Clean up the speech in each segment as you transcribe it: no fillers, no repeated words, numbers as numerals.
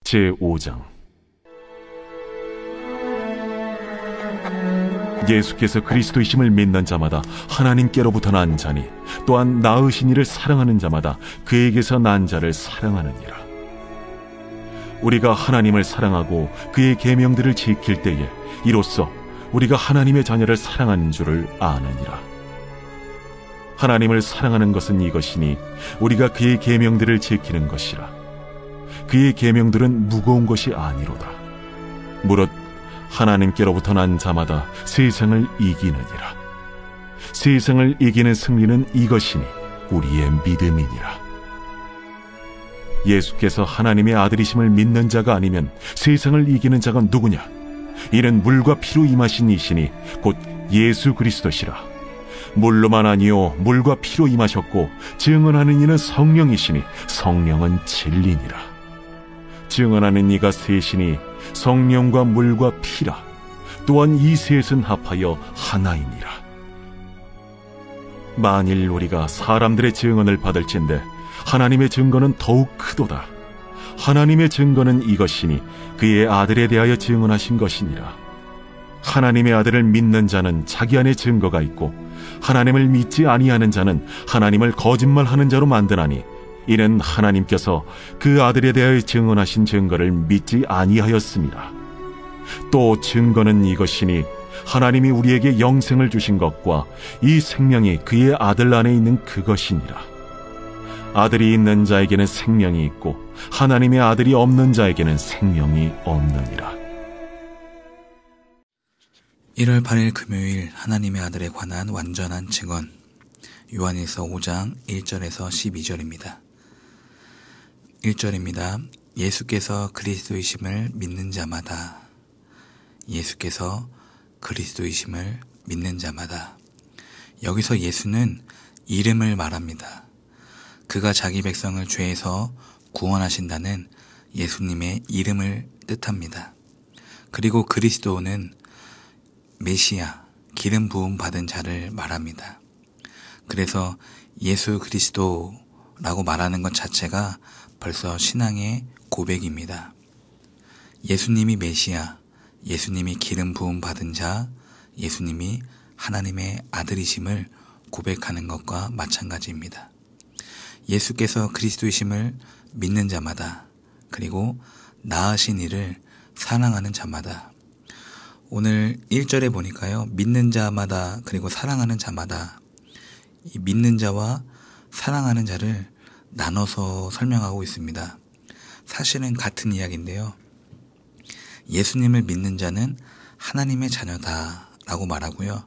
제5장. 예수께서 그리스도이심을 믿는 자마다 하나님께로부터 난 자니, 또한 낳으신 이를 사랑하는 자마다 그에게서 난 자를 사랑하느니라. 우리가 하나님을 사랑하고 그의 계명들을 지킬 때에 이로써 우리가 하나님의 자녀를 사랑하는 줄을 아느니라. 하나님을 사랑하는 것은 이것이니, 우리가 그의 계명들을 지키는 것이라. 그의 계명들은 무거운 것이 아니로다. 무릇 하나님께로부터 난 자마다 세상을 이기느니라. 세상을 이기는 승리는 이것이니, 우리의 믿음이니라. 예수께서 하나님의 아들이심을 믿는 자가 아니면 세상을 이기는 자가 누구냐? 이는 물과 피로 임하신 이시니 곧 예수 그리스도시라. 물로만 아니요 물과 피로 임하셨고, 증언하는 이는 성령이시니 성령은 진리니라. 증언하는 이가 셋이니 성령과 물과 피라. 또한 이 셋은 합하여 하나이니라. 만일 우리가 사람들의 증언을 받을진대 하나님의 증거는 더욱 크도다. 하나님의 증거는 이것이니, 그의 아들에 대하여 증언하신 것이니라. 하나님의 아들을 믿는 자는 자기 안에 증거가 있고, 하나님을 믿지 아니하는 자는 하나님을 거짓말하는 자로 만드나니, 이는 하나님께서 그 아들에 대하여 증언하신 증거를 믿지 아니하였습니다. 또 증거는 이것이니, 하나님이 우리에게 영생을 주신 것과 이 생명이 그의 아들 안에 있는 그것이니라. 아들이 있는 자에게는 생명이 있고, 하나님의 아들이 없는 자에게는 생명이 없느니라. 1월 8일 금요일, 하나님의 아들에 관한 완전한 증언. 요한일서 5장 1절에서 12절입니다. 1절입니다. 예수께서 그리스도이심을 믿는 자마다. 예수께서 그리스도이심을 믿는 자마다. 여기서 예수는 이름을 말합니다. 그가 자기 백성을 죄에서 구원하신다는 예수님의 이름을 뜻합니다. 그리고 그리스도는 메시아, 기름 부음 받은 자를 말합니다. 그래서 예수 그리스도라고 말하는 것 자체가 벌써 신앙의 고백입니다. 예수님이 메시아, 예수님이 기름 부음 받은 자, 예수님이 하나님의 아들이심을 고백하는 것과 마찬가지입니다. 예수께서 그리스도이심을 믿는 자마다, 그리고 낳으신 이를 사랑하는 자마다. 오늘 1절에 보니까요, 믿는 자마다 그리고 사랑하는 자마다, 이 믿는 자와 사랑하는 자를 나눠서 설명하고 있습니다. 사실은 같은 이야기인데요. 예수님을 믿는 자는 하나님의 자녀다 라고 말하고요,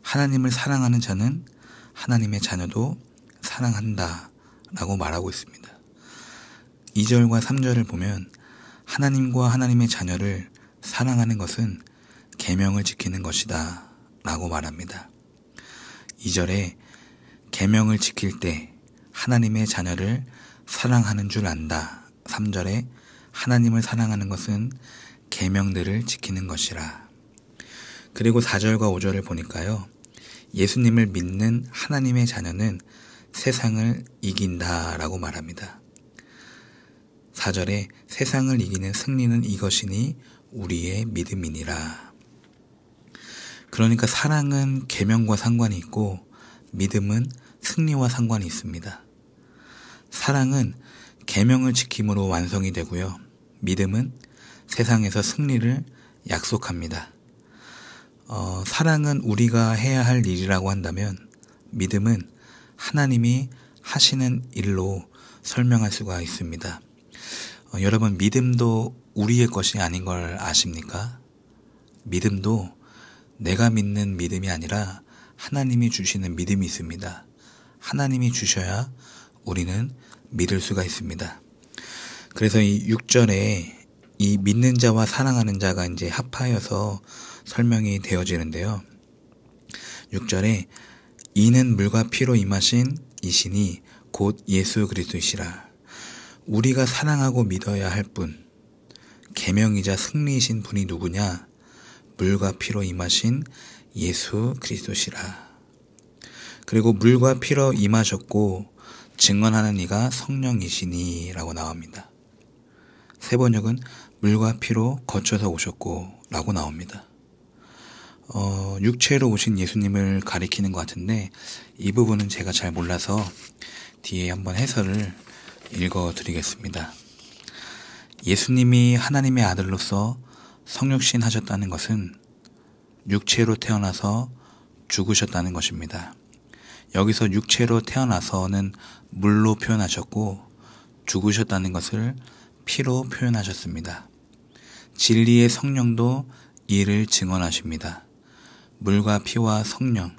하나님을 사랑하는 자는 하나님의 자녀도 사랑한다 라고 말하고 있습니다. 2절과 3절을 보면 하나님과 하나님의 자녀를 사랑하는 것은 계명을 지키는 것이다 라고 말합니다. 2절에 계명을 지킬 때 하나님의 자녀를 사랑하는 줄 안다. 3절에 하나님을 사랑하는 것은 계명들을 지키는 것이라. 그리고 4절과 5절을 보니까요, 예수님을 믿는 하나님의 자녀는 세상을 이긴다 라고 말합니다. 4절에 세상을 이기는 승리는 이것이니 우리의 믿음이니라. 그러니까 사랑은 계명과 상관이 있고, 믿음은 승리와 상관이 있습니다. 사랑은 계명을 지킴으로 완성이 되고요, 믿음은 세상에서 승리를 약속합니다. 사랑은 우리가 해야 할 일이라고 한다면, 믿음은 하나님이 하시는 일로 설명할 수가 있습니다. 여러분, 믿음도 우리의 것이 아닌 걸 아십니까? 믿음도 내가 믿는 믿음이 아니라 하나님이 주시는 믿음이 있습니다. 하나님이 주셔야 우리는 믿을 수가 있습니다. 그래서 이 6절에 이 믿는 자와 사랑하는 자가 이제 합하여서 설명이 되어지는데요. 6절에 이는 물과 피로 임하신 이시니 곧 예수 그리스도시라. 우리가 사랑하고 믿어야 할 분, 계명이자 승리이신 분이 누구냐? 물과 피로 임하신 예수 그리스도시라. 그리고 물과 피로 임하셨고 증언하는 이가 성령이시니 라고 나옵니다. 새 번역은 물과 피로 거쳐서 오셨고 라고 나옵니다. 육체로 오신 예수님을 가리키는 것 같은데 이 부분은 제가 잘 몰라서 뒤에 한번 해설을 읽어드리겠습니다. 예수님이 하나님의 아들로서 성육신 하셨다는 것은 육체로 태어나서 죽으셨다는 것입니다. 여기서 육체로 태어나서는 물로 표현하셨고 죽으셨다는 것을 피로 표현하셨습니다. 진리의 성령도 이를 증언하십니다. 물과 피와 성령,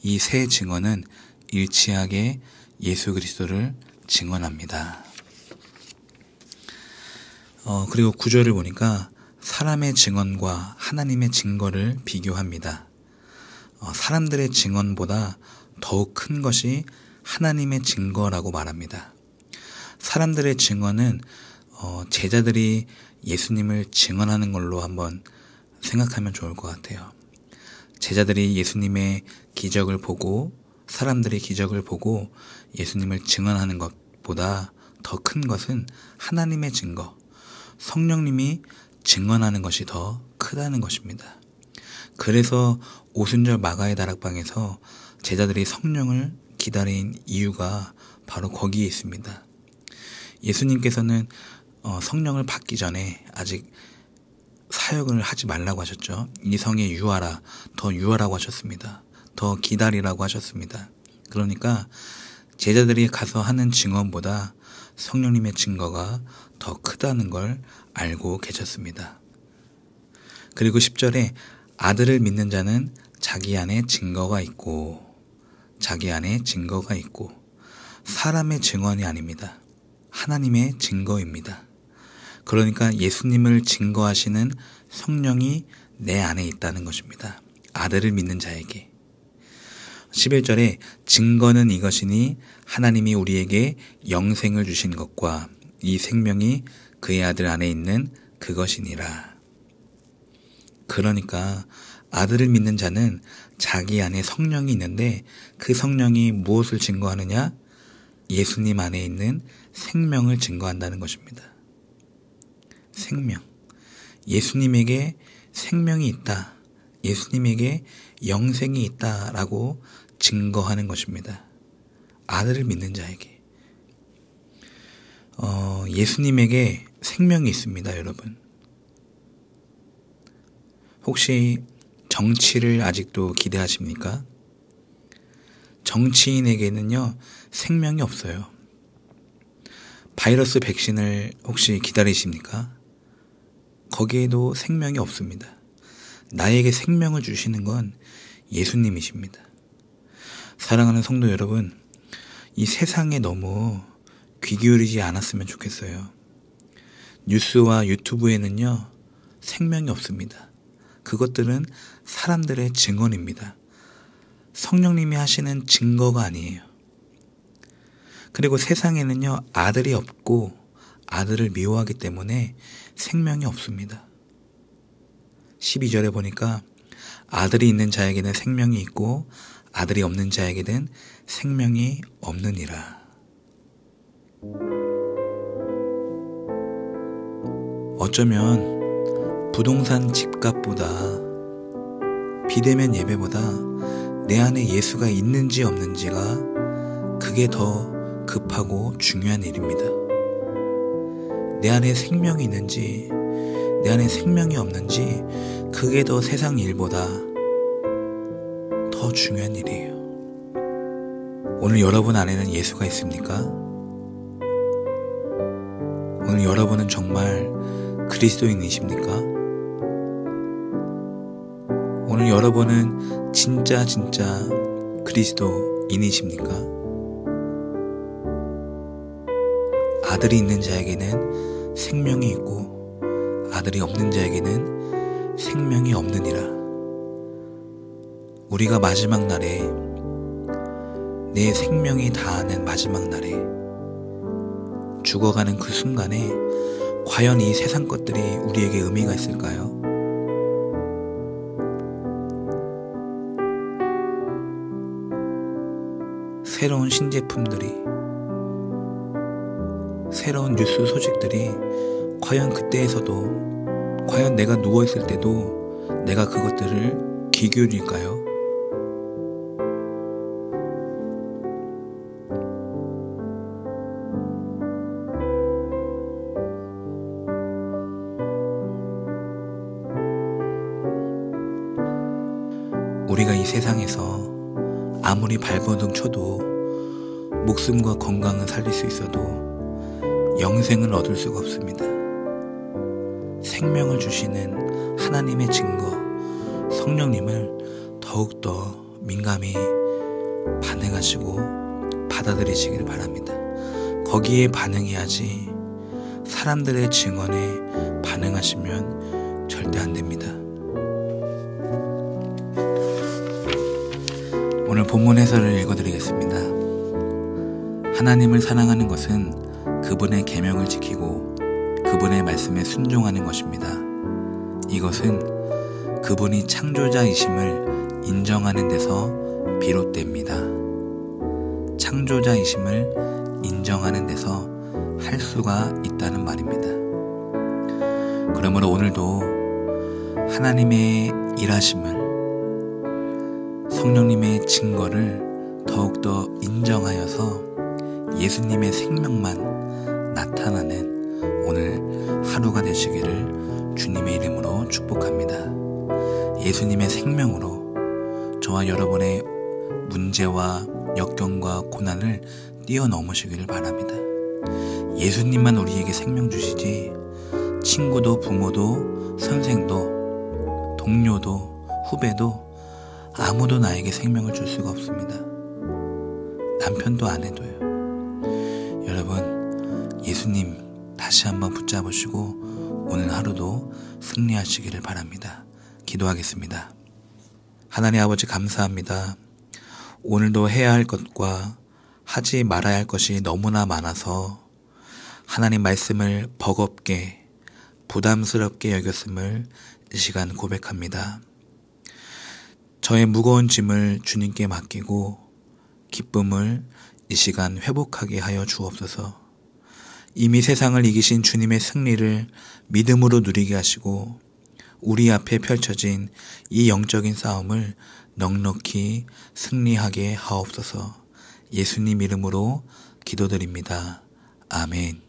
이 세 증언은 일치하게 예수 그리스도를 증언합니다. 그리고 구절을 보니까 사람의 증언과 하나님의 증거를 비교합니다. 사람들의 증언보다 더욱 큰 것이 하나님의 증거라고 말합니다. 사람들의 증언은 제자들이 예수님을 증언하는 걸로 한번 생각하면 좋을 것 같아요. 제자들이 예수님의 기적을 보고 사람들이 기적을 보고 예수님을 증언하는 것보다 더 큰 것은 하나님의 증거, 성령님이 증언하는 것이 더 크다는 것입니다. 그래서 오순절 마가의 다락방에서 제자들이 성령을 기다린 이유가 바로 거기에 있습니다. 예수님께서는 성령을 받기 전에 아직 사역을 하지 말라고 하셨죠. 이 성에 유하라, 더 유하라고 하셨습니다. 더 기다리라고 하셨습니다. 그러니까 제자들이 가서 하는 증언보다 성령님의 증거가 더 크다는 걸 알고 계셨습니다. 그리고 10절에 아들을 믿는 자는 자기 안에 증거가 있고 사람의 증언이 아닙니다. 하나님의 증거입니다. 그러니까 예수님을 증거하시는 성령이 내 안에 있다는 것입니다. 아들을 믿는 자에게. 11절에 증거는 이것이니 하나님이 우리에게 영생을 주신 것과 이 생명이 그의 아들 안에 있는 그것이니라. 그러니까 아들을 믿는 자는 자기 안에 성령이 있는데 그 성령이 무엇을 증거하느냐? 예수님 안에 있는 생명을 증거한다는 것입니다. 생명. 예수님에게 생명이 있다. 예수님에게 영생이 있다라고 증거하는 것입니다. 아들을 믿는 자에게. 예수님에게 생명이 있습니다, 여러분. 혹시 정치를 아직도 기대하십니까? 정치인에게는요, 생명이 없어요. 바이러스 백신을 혹시 기다리십니까? 거기에도 생명이 없습니다. 나에게 생명을 주시는 건 예수님이십니다. 사랑하는 성도 여러분, 이 세상에 너무 귀 기울이지 않았으면 좋겠어요. 뉴스와 유튜브에는요, 생명이 없습니다. 그것들은 사람들의 증언입니다. 성령님이 하시는 증거가 아니에요. 그리고 세상에는요, 아들이 없고 아들을 미워하기 때문에 생명이 없습니다. 12절에 보니까 아들이 있는 자에게는 생명이 있고 아들이 없는 자에게는 생명이 없느니라. 어쩌면 부동산 집값보다 비대면 예배보다 내 안에 예수가 있는지 없는지가 그게 더 급하고 중요한 일입니다. 내 안에 생명이 있는지 내 안에 생명이 없는지 그게 더 세상 일보다 더 중요한 일이에요. 오늘 여러분 안에는 예수가 있습니까? 오늘 여러분은 정말 그리스도인이십니까? 오늘 여러분은 진짜 그리스도인이십니까? 아들이 있는 자에게는 생명이 있고 아들이 없는 자에게는 생명이 없느니라. 우리가 마지막 날에 내 생명이 다하는 마지막 날에 죽어가는 그 순간에 과연 이 세상 것들이 우리에게 의미가 있을까요? 새로운 신제품들이, 새로운 뉴스 소식들이 과연 그때에서도, 과연 내가 누워있을 때도 내가 그것들을 귀 기울일까요? 우리가 이 세상에서 아무리 발버둥 쳐도 목숨과 건강은 살릴 수 있어도 영생을 얻을 수가 없습니다. 생명을 주시는 하나님의 증거, 성령님을 더욱더 민감히 반응하시고 받아들이시길 바랍니다. 거기에 반응해야지 사람들의 증언에 반응하시면 절대 안 됩니다. 오늘 본문 해설을 읽어드리겠습니다. 하나님을 사랑하는 것은 그분의 계명을 지키고 그분의 말씀에 순종하는 것입니다. 이것은 그분이 창조자이심을 인정하는 데서 비롯됩니다. 창조자이심을 인정하는 데서 할 수가 있다는 말입니다. 그러므로 오늘도 하나님의 일하심을, 성령님의 증거를 더욱더 인정하여서 예수님의 생명만 나타나는 오늘 하루가 되시기를 주님의 이름으로 축복합니다. 예수님의 생명으로 저와 여러분의 문제와 역경과 고난을 뛰어넘으시기를 바랍니다. 예수님만 우리에게 생명 주시지 친구도 부모도 선생도 동료도 후배도 아무도 나에게 생명을 줄 수가 없습니다. 남편도 아내도요. 여러분, 예수님 다시 한번 붙잡으시고 오늘 하루도 승리하시기를 바랍니다. 기도하겠습니다. 하나님 아버지 감사합니다. 오늘도 해야 할 것과 하지 말아야 할 것이 너무나 많아서 하나님 말씀을 버겁게 부담스럽게 여겼음을 이 시간 고백합니다. 저의 무거운 짐을 주님께 맡기고 기쁨을 이 시간 회복하게 하여 주옵소서. 이미 세상을 이기신 주님의 승리를 믿음으로 누리게 하시고 우리 앞에 펼쳐진 이 영적인 싸움을 넉넉히 승리하게 하옵소서. 예수님 이름으로 기도드립니다. 아멘.